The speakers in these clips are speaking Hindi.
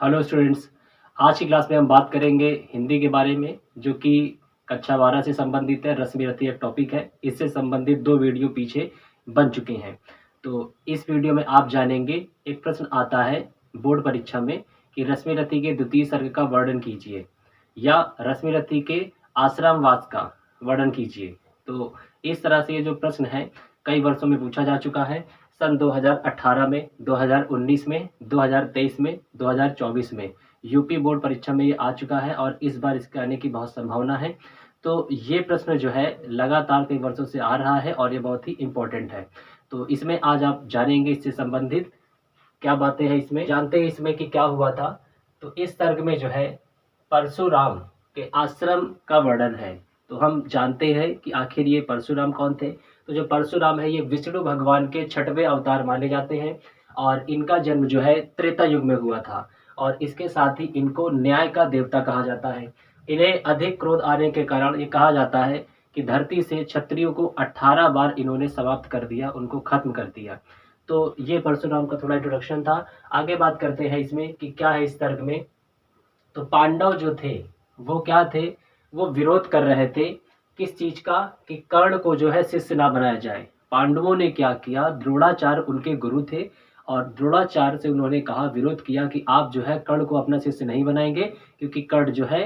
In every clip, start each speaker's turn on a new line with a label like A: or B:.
A: Hello students. आज की क्लास में हम बात करेंगे हिंदी के बारे में, जो कि कक्षा 12 से संबंधित है। रस्मी रत्ती एक टॉपिक है, इससे संबंधित 2 वीडियो पीछे बन चुके हैं। तो इस वीडियो में आप जानेंगे, एक प्रश्न आता है बोर्ड परीक्षा में कि रस्मी रत्ती के द्वितीय सर्ग का वर्णन कीजिए या रस्मी रत्ती के आश्रमवास का वर्णन कीजिए। तो इस तरह से ये जो प्रश्न है कई वर्षों में पूछा जा चुका है। सन 2018 में, 2019 में, 2023 में, 2024 में यूपी बोर्ड परीक्षा में ये आ चुका है और इस बार इसके आने की बहुत संभावना है। तो ये प्रश्न जो है लगातार कई वर्षों से आ रहा है और ये बहुत ही इम्पोर्टेंट है। तो इसमें आज आप जानेंगे इससे संबंधित क्या बातें हैं। इसमें जानते हैं इसमें कि क्या हुआ था। तो इस सर्ग में जो है परशुराम के आश्रम का वर्णन है। तो हम जानते हैं कि आखिर ये परशुराम कौन थे। तो जो परशुराम है ये विष्णु भगवान के 6वें अवतार माने जाते हैं और इनका जन्म जो है त्रेता युग में हुआ था और इसके साथ ही इनको न्याय का देवता कहा जाता है। इन्हें अधिक क्रोध आने के कारण ये कहा जाता है कि धरती से क्षत्रियों को 18 बार इन्होंने समाप्त कर दिया, उनको खत्म कर दिया। तो ये परशुराम का थोड़ा इंट्रोडक्शन था। आगे बात करते हैं इसमें कि क्या है इस सर्ग में। तो पांडव जो थे वो क्या थे, वो विरोध कर रहे थे किस चीज का, कि कर्ण को जो है शिष्य ना बनाया जाए। पांडवों ने क्या किया, द्रोणाचार्य उनके गुरु थे और द्रोणाचार्य से उन्होंने कहा, विरोध किया कि आप जो है कर्ण को अपना शिष्य नहीं बनाएंगे क्योंकि कर्ण जो है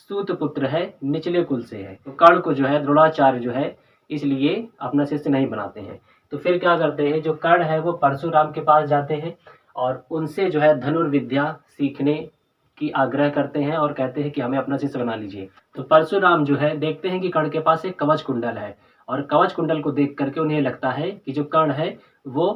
A: सूत पुत्र है, निचले कुल से है। तो कर्ण को जो है द्रोणाचार्य जो है इसलिए अपना शिष्य नहीं बनाते हैं। तो फिर क्या करते हैं, जो कर्ण है वो परशुराम के पास जाते हैं और उनसे जो है धनुर्विद्या सीखने की आग्रह करते हैं और कहते हैं कि हमें अपना शिष्य बना लीजिए। तो परशुराम जो है देखते हैं कि कर्ण के पास एक कवच कुंडल है और कवच कुंडल को देख करके उन्हें लगता है कि जो कर्ण है वो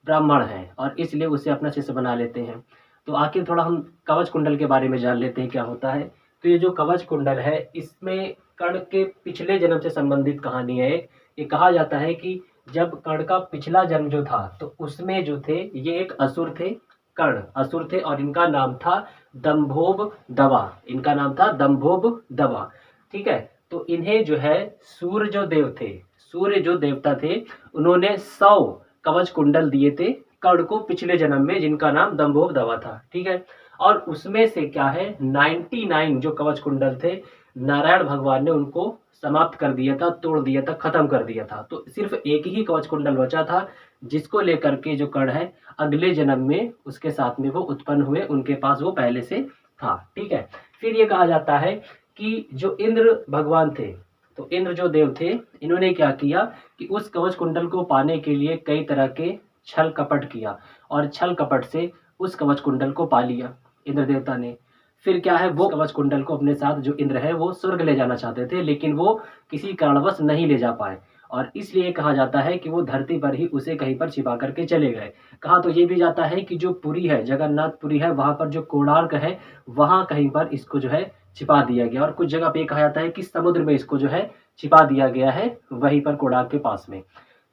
A: ब्राह्मण है और इसलिए उसे अपना शिष्य बना लेते हैं। तो आखिर थोड़ा हम कवच कुंडल के बारे में जान लेते हैं क्या होता है। तो ये जो कवच कुंडल है इसमें कर्ण के पिछले जन्म से संबंधित कहानी है। ये कहा जाता है कि जब कर्ण का पिछला जन्म जो था तो उसमें जो थे ये एक असुर थे, कर्ण असुर थे और इनका नाम था दंभोब दवा। इनका नाम था दंभोब दवा। ठीक है। तो इन्हें जो है सूर्य जो देव थे, सूर्य जो देवता थे, उन्होंने 100 कवच कुंडल दिए थे कर्ण को पिछले जन्म में, जिनका नाम दंभोब दवा था। ठीक है। और उसमें से क्या है 99 जो कवच कुंडल थे नारायण भगवान ने उनको समाप्त कर दिया था, तोड़ दिया था, खत्म कर दिया था। तो सिर्फ एक ही कवच कुंडल बचा था जिसको लेकर के जो कर्ण है अगले जन्म में उसके साथ में वो उत्पन्न हुए, उनके पास वो पहले से था। ठीक है। फिर ये कहा जाता है कि जो इंद्र भगवान थे, तो इंद्र जो देव थे, इन्होंने क्या किया कि उस कवच कुंडल को पाने के लिए कई तरह के छल कपट किया और छल कपट से उस कवच कुंडल को पा लिया इंद्र देवता ने। फिर क्या है, वो कवच कुंडल को अपने साथ जो इंद्र है वो स्वर्ग ले जाना चाहते थे, लेकिन वो किसी कारणवश नहीं ले जा पाए और इसलिए कहा जाता है कि वो धरती पर ही उसे कहीं पर छिपा करके चले गए। कहा तो ये भी जाता है कि जो पुरी है, जगन्नाथपुरी है, वहां पर जो कोणार्क है वहां कहीं पर इसको जो है छिपा दिया गया और कुछ जगह पे कहा जाता है कि समुद्र में इसको जो है छिपा दिया गया है, वहीं पर कोणार्क के पास में।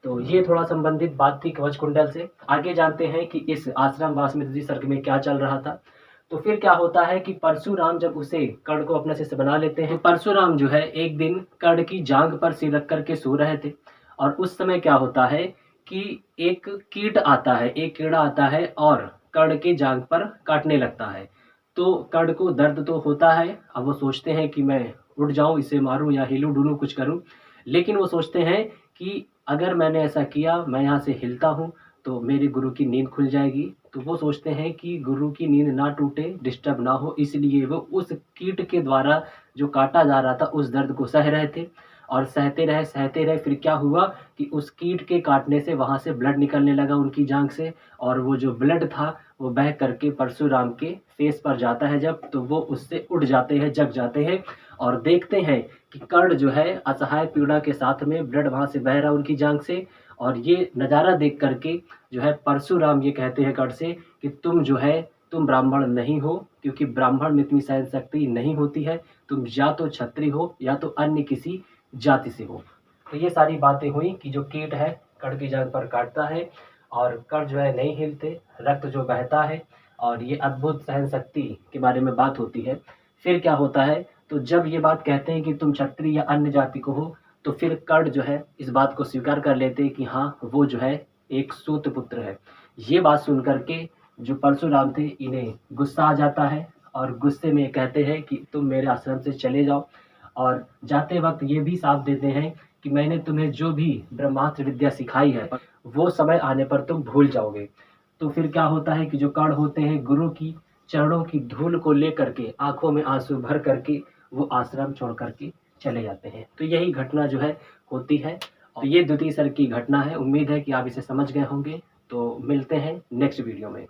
A: तो ये थोड़ा संबंधित बात थी कवच कुंडल से। आगे जानते हैं कि इस आश्रम वासमित्री सर्ग में क्या चल रहा था। तो फिर क्या होता है कि परशुराम जब उसे कर्ण को अपने शिष्य बना लेते हैं, परशुराम जो है एक दिन कर्ण की जांघ पर सिर रख करके सो रहे थे और उस समय क्या होता है कि एक कीट आता है, एक कीड़ा आता है और कर्ण की जांघ पर काटने लगता है। तो कर्ण को दर्द तो होता है। अब वो सोचते हैं कि मैं उठ जाऊं, इसे मारूं या हिलू डुलू कुछ करूं, लेकिन वो सोचते हैं कि अगर मैंने ऐसा किया, मैं यहाँ से हिलता हूँ तो मेरे गुरु की नींद खुल जाएगी। तो वो सोचते हैं कि गुरु की नींद ना टूटे, डिस्टर्ब ना हो, इसलिए वो उस कीट के द्वारा जो काटा जा रहा था उस दर्द को सह रहे थे और सहते रहे। फिर क्या हुआ कि उस कीट के काटने से वहां से ब्लड निकलने लगा उनकी जांघ से और वो जो ब्लड था वो बह करके परशुराम के फेस पर जाता है जब, तो वो उससे उठ जाते हैं, जग जाते हैं और देखते हैं कि कर्ण जो है असहाय पीड़ा के साथ में ब्लड वहां से बह रहा उनकी जांघ से। और ये नज़ारा देख करके जो है परशुराम ये कहते हैं कर्ण से कि तुम जो है तुम ब्राह्मण नहीं हो, क्योंकि ब्राह्मण में इतनी सहन शक्ति नहीं होती है, तुम या तो क्षत्रिय हो या तो अन्य किसी जाति से हो। तो ये सारी बातें हुई कि जो कीट है कर्ण की जांघ पर काटता है और कर्ण जो है नहीं हिलते, रक्त जो बहता है और ये अद्भुत सहन शक्ति के बारे में बात होती है। फिर क्या होता है, तो जब ये बात कहते हैं कि तुम क्षत्रिय या अन्य जाति को हो, तो फिर कर्ण जो है इस बात को स्वीकार कर लेते हैं कि हाँ वो जो है एक सूत पुत्र है। ये बात सुन करके जो परशुराम थे इन्हें गुस्सा आ जाता है और गुस्से में कहते हैं कि तुम मेरे आश्रम से चले जाओ, और जाते वक्त ये भी साथ देते हैं कि मैंने तुम्हें जो भी ब्रह्मास्त्र विद्या सिखाई है वो समय आने पर तुम भूल जाओगे। तो फिर क्या होता है कि जो कर्ण होते हैं गुरु की चरणों की धूल को लेकर के आंखों में आंसू भर करके वो आश्रम छोड़ करके चले जाते हैं। तो यही घटना जो है होती है, और ये द्वितीय सर्ग की घटना है। उम्मीद है कि आप इसे समझ गए होंगे। तो मिलते हैं नेक्स्ट वीडियो में।